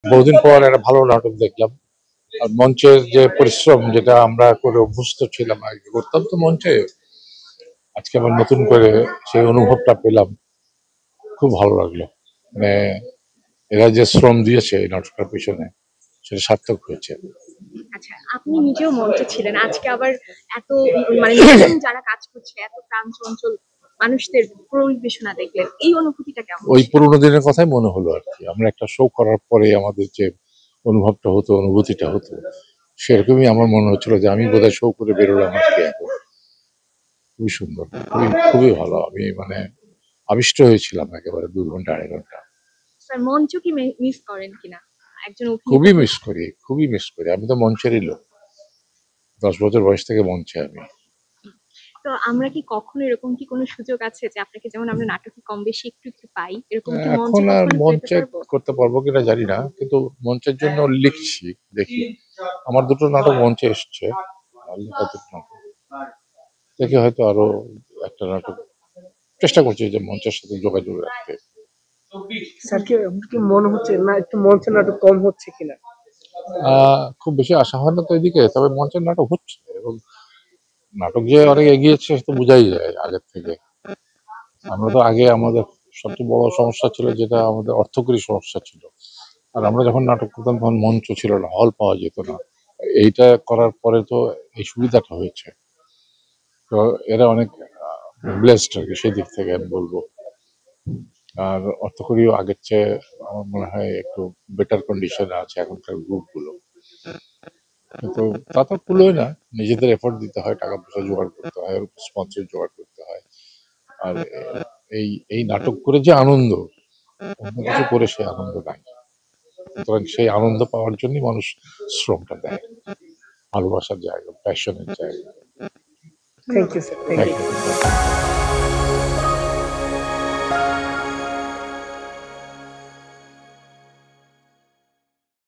বহুদিন পর একটা ভালো নাটক দেখলাম। আর মঞ্চের যে পরিশ্রম যেটা আমরা করে অভ্যস্ত ছিলাম, আগে করতাম তো মঞ্চে, আজকে আবার নতুন করে সেই অনুভবটা পেলাম। খুব ভালো লাগলো। মানে এরা যে শ্রম দিয়েছে এই নাটকটার পিছনে, সেটা সার্থক হয়েছে। আচ্ছা, আপনি নিজেও মঞ্চে ছিলেন। আজকে আবার এত মানে নতুন যারা কাজ করছে, এত প্রাণ চঞ্চল মানুষদের পরিবেশনা দেখলেন। এই অনুভূতিটা কেমন ওই ছিল? পুরোনো দিনের কথাই মনে হলো আর কি। আমরা একটা শো করার পরে আমাদের যে অনুভবটা হতো, অনুভূতিটা হতো, সেরকমই আমার মনে হচ্ছিল যে আমি বোধহয় শো করে বেরোলাম আজকে এখন। খুবই সুন্দর, খুবই খুবই ভালো। আমি মানে আবিষ্ট হয়েছিলাম একেবারে 2 ঘন্টা 2.5 ঘন্টা। স্যার মঞ্চ কি মিস করেন কিনা? একজন অভিনেতা খুবই মিস হিসেবে। করি, খুবই মিস করি। আমি তো মঞ্চেরই লোক। 10 বছর বয়স থেকে মঞ্চে আমি। তো আমরা কি কখনো এরকম কি কোনো সুযোগ আছে যে আপনাকে যেমন আমরা নাটকে কম বেশি একটু একটু পাই, এরকম কি মঞ্চে এখন আর কখনো পেতে মঞ্চে পারবো? করতে পারবো কিনা জানি না, কিন্তু মঞ্চের জন্য লিখছি, দেখি। আমার 2টো নাটক মঞ্চে এসছে, আর লেখা 2টো নাটক। দেখি হয়তো আরো একটা নাটক চেষ্টা করছি যে মঞ্চের সাথে যোগাযোগ রাখতে। স্যার কি মনে হচ্ছে না একটু মঞ্চে নাটক কম হচ্ছে কিনা? খুব বেশি আশা হয় না তো এদিকে, তবে মঞ্চের নাটক হচ্ছে, এবং নাটক যে অনেক এগিয়েছে সে তো বোঝাই যায় আগের থেকে। আমরা তো আগে আমাদের সবচেয়ে বড় সমস্যা ছিল, যেটা আমাদের অর্থকরী সমস্যা ছিল। আর আমরা যখন নাটক করতাম তখন মঞ্চ ছিল না, হল পাওয়া যেত না। এইটা করার পরে তো এই সুবিধাটা হয়েছে। তো এরা অনেক ব্লেসড আর কি, সেই দিক থেকে আমি বলবো। আর অর্থকরীও আগের চেয়ে আমার মনে হয় একটু বেটার কন্ডিশনে আছে এখনকার গ্রুপগুলো। কিন্তু তা তো কুলোয় না, নিজেদের এফোর্ট দিতে হয়, টাকা পয়সা জোগাড় করতে হয়, স্পন্সর জোগাড় করতে হয়। আর এই এই নাটক করে যে আনন্দ, অন্য কিছু করে সে আনন্দ নাই। সুতরাং সেই আনন্দ পাওয়ার জন্যই মানুষ শ্রমটা দেয়, ভালোবাসার জায়গা, প্যাশনের জায়গা। Thank you sir, thank thank you. You.